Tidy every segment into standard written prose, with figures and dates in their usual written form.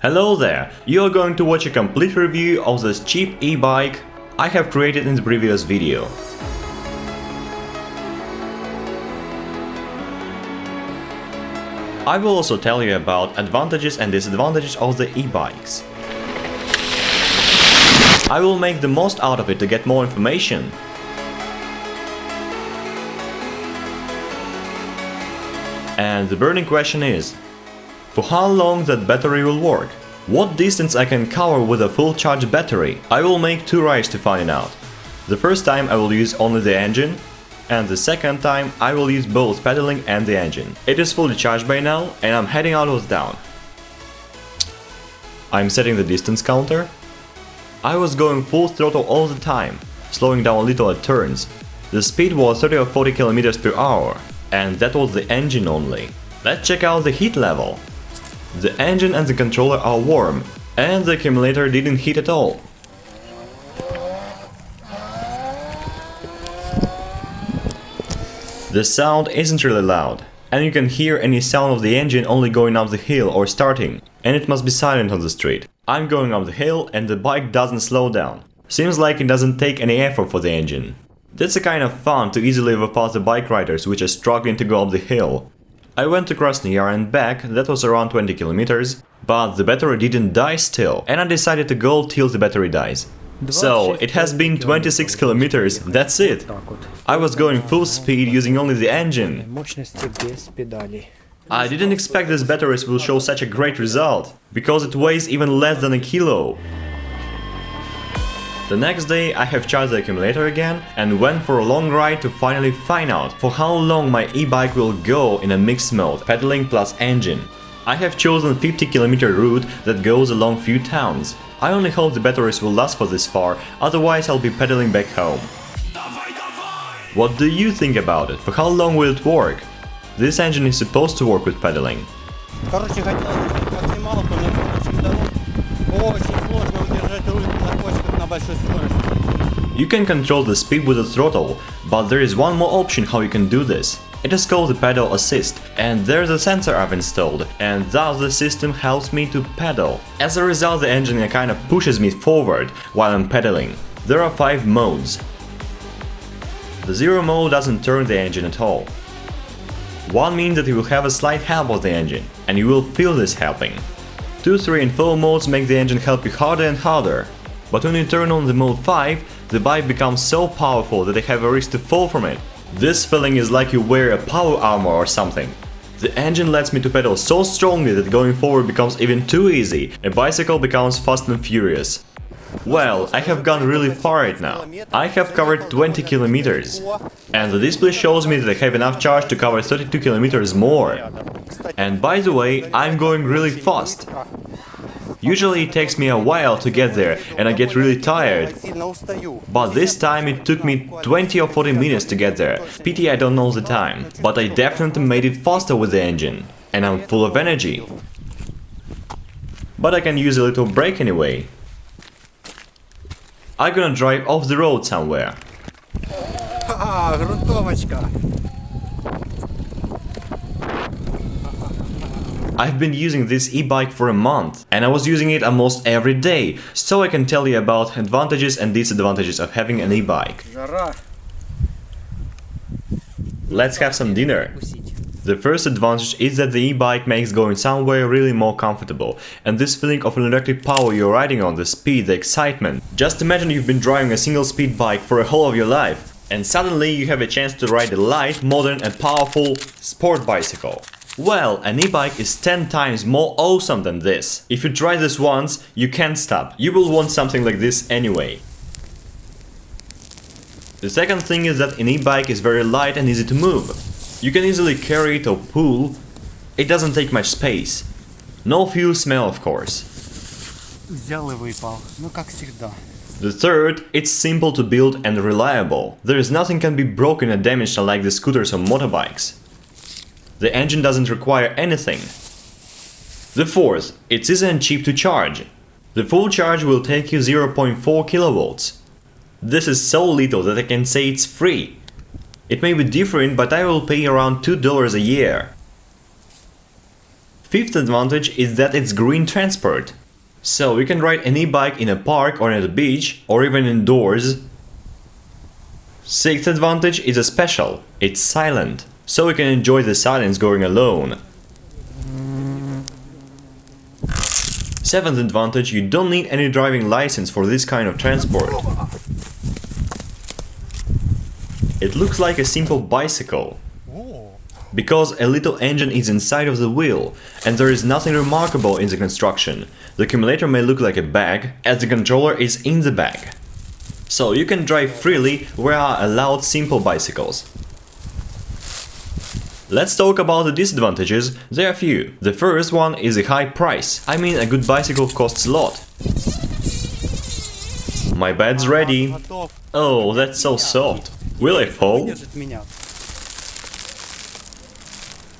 Hello there! You are going to watch a complete review of this cheap e-bike I have created in the previous video. I will also tell you about advantages and disadvantages of the e-bikes. I will make the most out of it to get more information. And the burning question is, for how long that battery will work? What distance I can cover with a full charge battery? I will make two rides to find it out. The first time I will use only the engine, and the second time I will use both pedaling and the engine. It is fully charged by now and I'm heading out of town. I'm setting the distance counter. I was going full throttle all the time, slowing down a little at turns. The speed was 30 or 40 km per hour, and that was the engine only. Let's check out the heat level. The engine and the controller are warm, and the accumulator didn't heat at all. The sound isn't really loud, and you can hear any sound of the engine only going up the hill or starting, and it must be silent on the street. I'm going up the hill and the bike doesn't slow down. Seems like it doesn't take any effort for the engine. That's a kind of fun to easily overpass the bike riders which are struggling to go up the hill. I went to Krasnoyar and back, that was around 20 kilometers, but the battery didn't die still, and I decided to go till the battery dies. So, it has been 26 kilometers, that's it. I was going full speed using only the engine. I didn't expect these batteries will show such a great result, because it weighs even less than a kilo. The next day I have charged the accumulator again and went for a long ride to finally find out for how long my e-bike will go in a mixed mode, pedaling plus engine. I have chosen 50-kilometer route that goes along few towns. I only hope the batteries will last for this far, otherwise I'll be pedaling back home. What do you think about it? For how long will it work? This engine is supposed to work with pedaling. You can control the speed with the throttle, but there is one more option how you can do this. It is called the pedal assist, and there's a sensor I've installed, and thus the system helps me to pedal. As a result, the engine kind of pushes me forward while I'm pedaling. There are 5 modes. The 0 mode doesn't turn the engine at all. 1 means that you will have a slight help of the engine, and you will feel this helping. 2, 3 and 4 modes make the engine help you harder and harder. But when you turn on the mode 5, the bike becomes so powerful that I have a risk to fall from it. This feeling is like you wear a power armor or something. The engine lets me to pedal so strongly that going forward becomes even too easy, a bicycle becomes fast and furious. Well, I have gone really far right now. I have covered 20 kilometers. And the display shows me that I have enough charge to cover 32 kilometers more. And by the way, I'm going really fast. Usually it takes me a while to get there and I get really tired. But this time it took me 20 or 40 minutes to get there. Pity I don't know the time. But I definitely made it faster with the engine. And I'm full of energy. But I can use a little brake anyway. I'm gonna drive off the road somewhere. I've been using this e-bike for a month, and I was using it almost every day, so I can tell you about advantages and disadvantages of having an e-bike. Let's have some dinner. The first advantage is that the e-bike makes going somewhere really more comfortable, and this feeling of electric power you're riding on, the speed, the excitement. Just imagine you've been driving a single speed bike for a whole of your life, and suddenly you have a chance to ride a light, modern and powerful sport bicycle. Well, an e-bike is 10 times more awesome than this. If you try this once, you can't stop. You will want something like this anyway. The second thing is that an e-bike is very light and easy to move. You can easily carry it or pull. It doesn't take much space. No fuel smell, of course. The third, it's simple to build and reliable. There is nothing can be broken or damaged unlike the scooters or motorbikes. The engine doesn't require anything. The fourth, it's easy and cheap to charge. The full charge will take you 0.4 kilowatts. This is so little that I can say it's free. It may be different, but I will pay around $2 a year. Fifth advantage is that it's green transport. So you can ride an e-bike in a park or at a beach or even indoors. Sixth advantage is a special. It's silent. So you can enjoy the silence going alone. Seventh advantage, you don't need any driving license for this kind of transport. It looks like a simple bicycle. Because a little engine is inside of the wheel, and there is nothing remarkable in the construction. The accumulator may look like a bag, as the controller is in the bag. So you can drive freely where are allowed simple bicycles. Let's talk about the disadvantages. There are few. The first one is a high price. I mean, a good bicycle costs a lot. My bed's ready. Oh, that's so soft. Will I fall?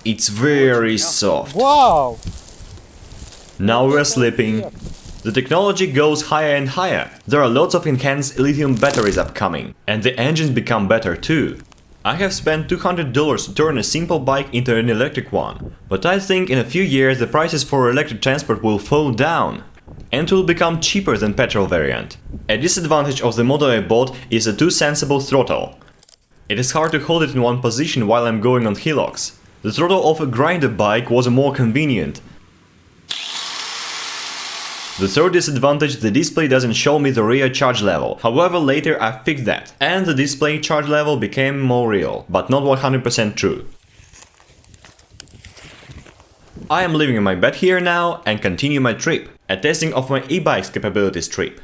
It's very soft. Wow! Now we're sleeping. The technology goes higher and higher. There are lots of enhanced lithium batteries upcoming. And the engines become better too. I have spent $200 to turn a simple bike into an electric one. But I think in a few years the prices for electric transport will fall down. And will become cheaper than petrol variant. A disadvantage of the model I bought is a too sensible throttle. It is hard to hold it in one position while I'm going on hillocks. The throttle of a grinder bike was more convenient. The third disadvantage, the display doesn't show me the real charge level. However, later I fixed that, and the display charge level became more real, but not 100% true. I am leaving my bed here now and continue my trip, a testing of my e-bike's capabilities trip.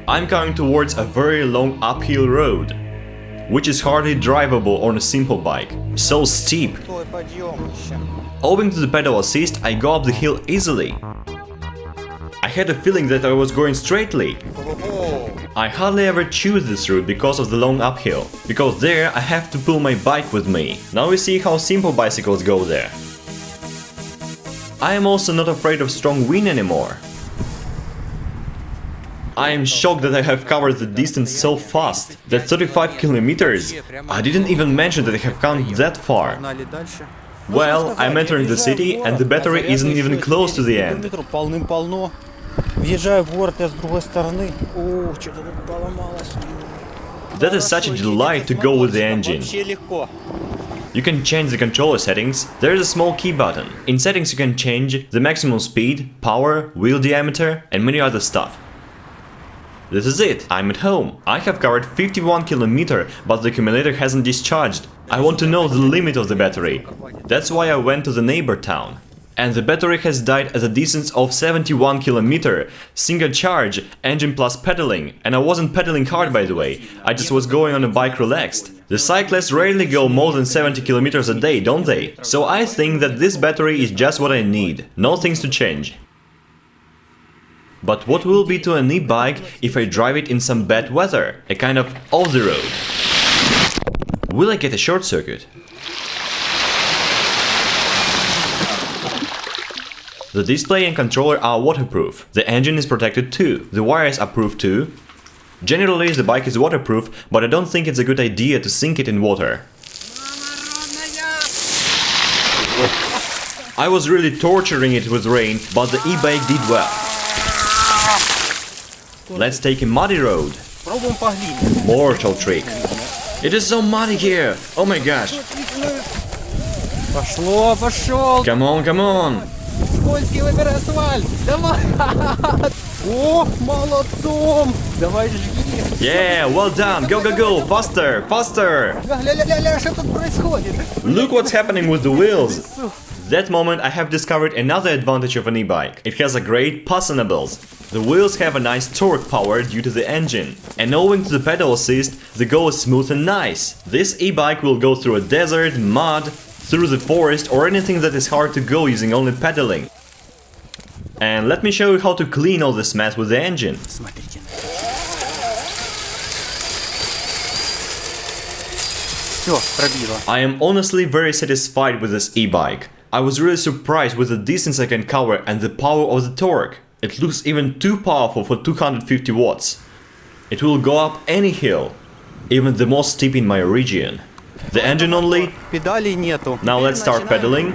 I'm going towards a very long uphill road, which is hardly drivable on a simple bike, so steep. Owing to the pedal assist, I go up the hill easily. I had a feeling that I was going straightly. I hardly ever choose this route because of the long uphill, because there I have to pull my bike with me. Now we see how simple bicycles go there. I am also not afraid of strong wind anymore. I am shocked that I have covered the distance so fast. That's 35 kilometers. I didn't even mention that I have come that far. Well, I'm entering the city and the battery isn't even close to the end. That is such a delight to go with the engine. You can change the controller settings. There is a small key button. In settings you can change the maximum speed, power, wheel diameter and many other stuff. This is it, I'm at home. I have covered 51 km, but the accumulator hasn't discharged. I want to know the limit of the battery. That's why I went to the neighbor town. And the battery has died at a distance of 71 km, single charge, engine plus pedaling. And I wasn't pedaling hard, by the way, I just was going on a bike relaxed. The cyclists rarely go more than 70 km a day, don't they? So I think that this battery is just what I need, no things to change. But what will be to an e-bike if I drive it in some bad weather, a kind of off the road? Will I get a short circuit? The display and controller are waterproof, the engine is protected too, the wires are proof too. Generally the bike is waterproof, but I don't think it's a good idea to sink it in water. I was really torturing it with rain, but the e-bike did well. Let's take a muddy road. Mortal trick. It is so muddy here. Oh my gosh. Come on, come on. Yeah, well done. Go, go, go. Faster, faster. Look what's happening with the wheels. That moment I have discovered another advantage of an e-bike. It has a great passionables. The wheels have a nice torque power due to the engine. And owing to the pedal assist, the go is smooth and nice. This e-bike will go through a desert, mud, through the forest or anything that is hard to go using only pedaling. And let me show you how to clean all this mess with the engine. I am honestly very satisfied with this e-bike. I was really surprised with the distance I can cover and the power of the torque. It looks even too powerful for 250 watts. It will go up any hill, even the most steep in my region. The engine only. Педалей нету. Now let's start pedaling.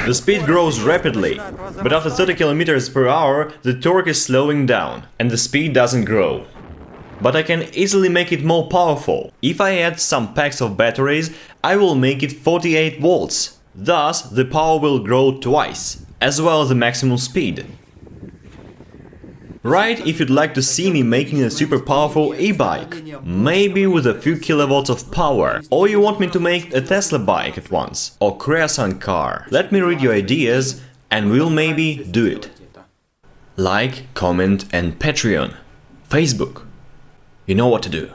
The speed grows rapidly, but after 30 km per hour, the torque is slowing down, and the speed doesn't grow. But I can easily make it more powerful. If I add some packs of batteries, I will make it 48 volts. Thus, the power will grow twice, as well as the maximum speed. Write if you'd like to see me making a super powerful e-bike, maybe with a few kilowatts of power, or you want me to make a Tesla bike at once, or Kreosan car. Let me read your ideas and we'll maybe do it. Like, comment and Patreon. Facebook. You know what to do.